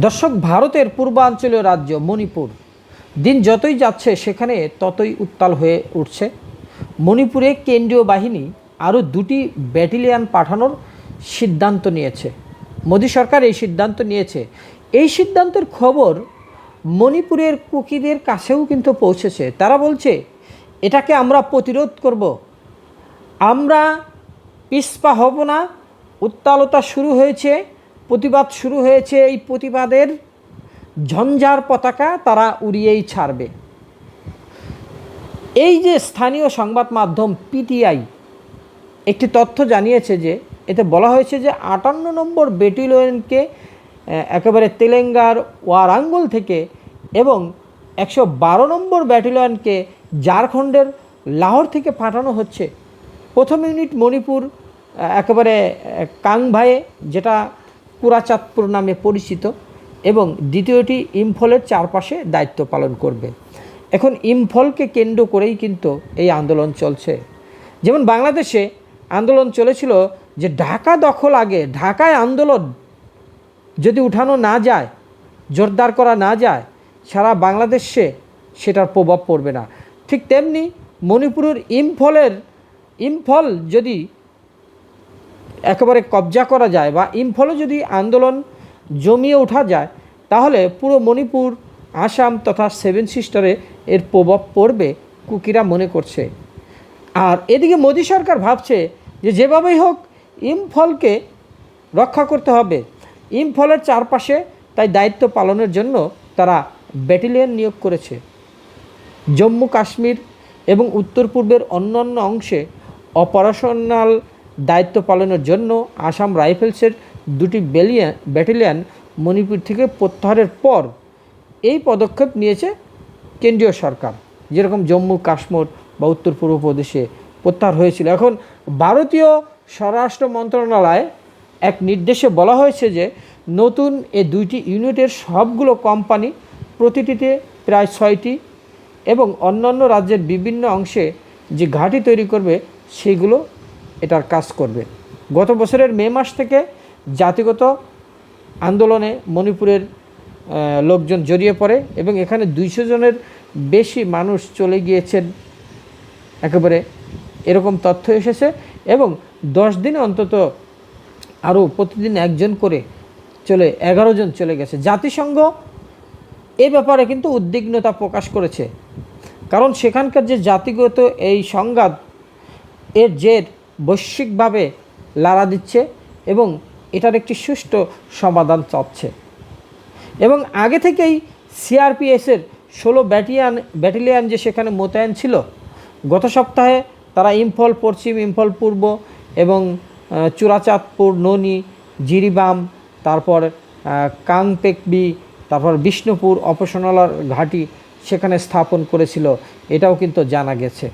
দর্শক, ভারতের পূর্বাঞ্চলীয় রাজ্য মণিপুর দিন যতই যাচ্ছে সেখানে ততই উত্তাল হয়ে উঠছে। মণিপুরে কেন্দ্রীয় বাহিনী আরও 2টি ব্যাটালিয়ন পাঠানোর সিদ্ধান্ত নিয়েছে। মোদী সরকার এই সিদ্ধান্ত নিয়েছে। এই সিদ্ধান্তের খবর মণিপুরের কুকিদের কাছেও কিন্তু পৌঁছেছে। তারা বলছে এটাকে আমরা প্রতিরোধ করব, আমরা পিছপা হব না। উত্তালতা শুরু হয়েছে, প্রতিবাদ শুরু হয়েছে। এই প্রতিবাদের ঝঞ্ঝার পতাকা তারা উড়িয়েই ছাড়বে। এই যে স্থানীয় সংবাদ মাধ্যম পিটিআই একটি তথ্য জানিয়েছে যে এতে বলা হয়েছে যে 58 নম্বর ব্যাটালিয়নকে একেবারে তেলেঙ্গার ওয়ারাঙ্গল থেকে এবং 112 নম্বর ব্যাটালিয়নকে ঝাড়খণ্ডের লাহোর থেকে পাঠানো হচ্ছে। প্রথম ইউনিট মণিপুর একেবারে কাংভায়ে, যেটা কুরাচাঁদপুর নামে পরিচিত, এবং দ্বিতীয়টি ইম্ফলের চারপাশে দায়িত্ব পালন করবে। এখন ইম্ফলকে কেন্দ্র করেই কিন্তু এই আন্দোলন চলছে। যেমন বাংলাদেশে আন্দোলন চলেছিল যে ঢাকা দখল আগে, ঢাকায় আন্দোলন যদি উঠানো না যায়, জোরদার করা না যায়, সারা বাংলাদেশে সেটার প্রভাব পড়বে না। ঠিক তেমনি মণিপুরের ইম্ফল যদি একেবারে কবজা করা যায় বা ইম্ফলে যদি আন্দোলন জমিয়ে ওঠা যায়, তাহলে পুরো মণিপুর, আসাম তথা 7 সিস্টারে এর প্রভাব পড়বে কুকিরা মনে করছে। আর এদিকে মোদী সরকার ভাবছে যে যেভাবেই হোক ইম্ফলকে রক্ষা করতে হবে। ইম্ফলের চারপাশে তাই দায়িত্ব পালনের জন্য তারা ব্যাটালিয়ন নিয়োগ করেছে। জম্মু কাশ্মীর এবং উত্তর পূর্বের অন্যান্য অংশে অপারেশনাল দায়িত্ব পালনের জন্য আসাম রাইফেলসের 2টি ব্যাটালিয়ন মণিপুর থেকে প্রত্যাহারের পর এই পদক্ষেপ নিয়েছে কেন্দ্রীয় সরকার। যেরকম জম্মু কাশ্মীর বা উত্তর পূর্ব প্রদেশে প্রত্যাহার হয়েছিল। এখন ভারতীয় স্বরাষ্ট্র মন্ত্রণালয় এক নির্দেশে বলা হয়েছে যে নতুন এই 2টি ইউনিটের সবগুলো কোম্পানি, প্রতিটিতে প্রায় 6টি, এবং অন্যান্য রাজ্যের বিভিন্ন অংশে যে ঘাঁটি তৈরি করবে সেগুলো এটার কাজ করবে। গত বছরের মে মাস থেকে জাতিগত আন্দোলনে মণিপুরের লোকজন জড়িয়ে পড়ে এবং এখানে 200 জনের বেশি মানুষ চলে গিয়েছেন, একেবারে এরকম তথ্য এসেছে। এবং 10 দিনে অন্তত আরও প্রতিদিন একজন করে 11 জন চলে গেছে। জাতিসংঘ এ ব্যাপারে কিন্তু উদ্বিগ্নতা প্রকাশ করেছে, কারণ সেখানকার যে জাতিগত এই সংঘাত, এর জের বৈশ্বিকভাবে লাড়া দিচ্ছে এবং এটার একটি সুষ্ঠু সমাধান চাচ্ছে। এবং আগে থেকেই সিআরপিএফের 16 ব্যাটালিয়ন যে সেখানে মোতায়েন ছিল, গত সপ্তাহে তারা ইম্ফল পশ্চিম, ইম্ফল পূর্ব এবং চুরাচাঁদপুর, ননি, জিরিবাম, তারপর কাংপেকবি, তারপর বিষ্ণুপুর অপারেশনাল ঘাঁটি সেখানে স্থাপন করেছিল। এটাও কিন্তু জানা গেছে।